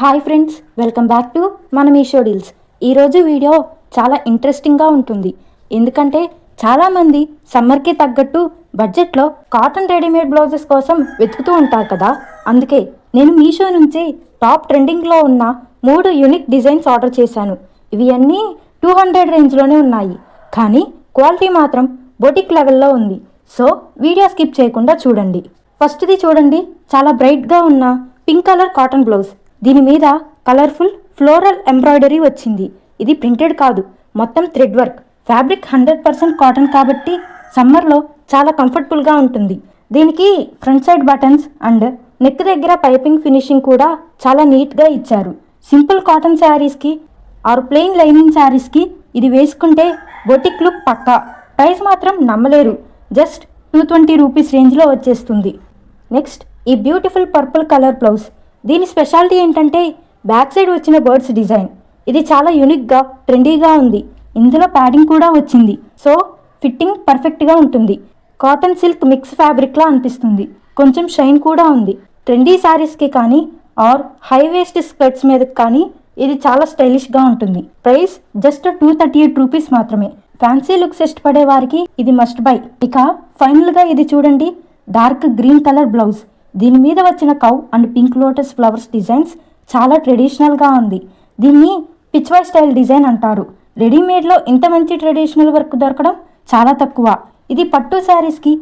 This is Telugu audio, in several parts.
Hi friends, welcome back to మన మీషో డీల్స్. ఈరోజు వీడియో చాలా ఇంట్రెస్టింగ్గా ఉంటుంది. ఎందుకంటే చాలామంది సమ్మర్కి తగ్గట్టు బడ్జెట్లో కాటన్ రెడీమేడ్ బ్లౌజెస్ కోసం వెతుకుతూ ఉంటారు కదా. అందుకే నేను మీషో నుంచి టాప్ ట్రెండింగ్లో ఉన్న 3 యూనిక్ డిజైన్స్ ఆర్డర్ చేశాను. ఇవి అన్నీ 200 రేంజ్లోనే ఉన్నాయి, కానీ క్వాలిటీ మాత్రం బొటిక్ లెవెల్లో ఉంది. సో వీడియో స్కిప్ చేయకుండా చూడండి. ఫస్ట్ది చూడండి, చాలా బ్రైట్గా ఉన్న పింక్ కలర్ కాటన్ బ్లౌజ్. దీని మీద కలర్ఫుల్ ఫ్లోరల్ ఎంబ్రాయిడరీ వచ్చింది. ఇది ప్రింటెడ్ కాదు, మొత్తం థ్రెడ్ వర్క్. ఫ్యాబ్రిక్ 100% కాటన్ కాబట్టి సమ్మర్లో చాలా కంఫర్టబుల్గా ఉంటుంది. దీనికి front side buttons and neck దగ్గర పైపింగ్ ఫినిషింగ్ కూడా చాలా నీట్గా ఇచ్చారు. సింపుల్ కాటన్ శారీస్కి ఆర్ ప్లెయిన్ లైనింగ్ శారీస్కి ఇది వేసుకుంటే బొటిక్ లుక్ పక్కా. ప్రైస్ మాత్రం నమ్మలేరు, జస్ట్ 220 రూపీస్ రేంజ్లో వచ్చేస్తుంది. నెక్స్ట్ ఈ బ్యూటిఫుల్ పర్పుల్ కలర్ బ్లౌజ్. దీని స్పెషాలిటీ ఏంటంటే బ్యాక్ సైడ్ వచ్చిన బర్డ్స్ డిజైన్. ఇది చాలా యూనిక్గా ట్రెండీగా ఉంది. ఇందులో ప్యాడింగ్ కూడా వచ్చింది, సో ఫిట్టింగ్ పర్ఫెక్ట్గా ఉంటుంది. కాటన్ సిల్క్ మిక్స్ ఫ్యాబ్రిక్లా అనిపిస్తుంది. కొంచెం షైన్ కూడా ఉంది. ట్రెండీ శారీస్కి కానీ ఆర్ హై వేస్ట్ స్కర్ట్స్ మీద కానీ ఇది చాలా స్టైలిష్గా ఉంటుంది. ప్రైస్ జస్ట్ 238 రూపీస్ మాత్రమే. ఫ్యాన్సీ లుక్స్ ఇష్టపడే వారికి ఇది మస్ట్ బై. ఇక ఫైనల్గా ఇది చూడండి, డార్క్ గ్రీన్ కలర్ బ్లౌజ్. దీని మీద వచ్చిన cow and pink lotus flowers designs చాలా ట్రెడిషనల్గా ఉంది. దీన్ని పిచ్వాయ్ స్టైల్ డిజైన్ అంటారు. రెడీమేడ్లో ఇంత మంచి ట్రెడిషనల్ వర్క్ దొరకడం చాలా తక్కువ. ఇది పట్టు శారీస్కి,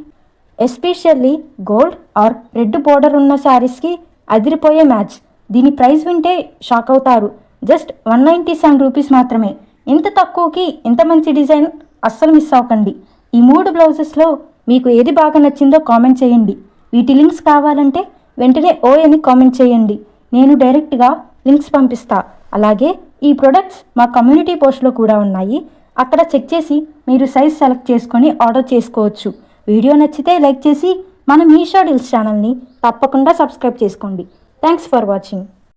especially gold or red border ఉన్న శారీస్కి అదిరిపోయే మ్యాచ్. దీని ప్రైస్ వింటే షాక్ అవుతారు. జస్ట్ 197 రూపీస్ మాత్రమే. ఇంత తక్కువకి ఇంత మంచి డిజైన్ అస్సలు మిస్ అవ్వకండి. ఈ 3 బ్లౌజెస్లో మీకు ఏది బాగా నచ్చిందో కామెంట్ చేయండి. వీటి లింక్స్ కావాలంటే వెంటనే ఓ అని కామెంట్ చేయండి. నేను డైరెక్ట్గా లింక్స్ పంపిస్తా. అలాగే ఈ ప్రొడక్ట్స్ మా కమ్యూనిటీ పోస్ట్లో కూడా ఉన్నాయి. అక్కడ చెక్ చేసి మీరు సైజ్ సెలెక్ట్ చేసుకొని ఆర్డర్ చేసుకోవచ్చు. వీడియో నచ్చితే లైక్ చేసి మన మీషో డీల్స్ ఛానల్ని తప్పకుండా సబ్స్క్రైబ్ చేసుకోండి. Thanks for watching.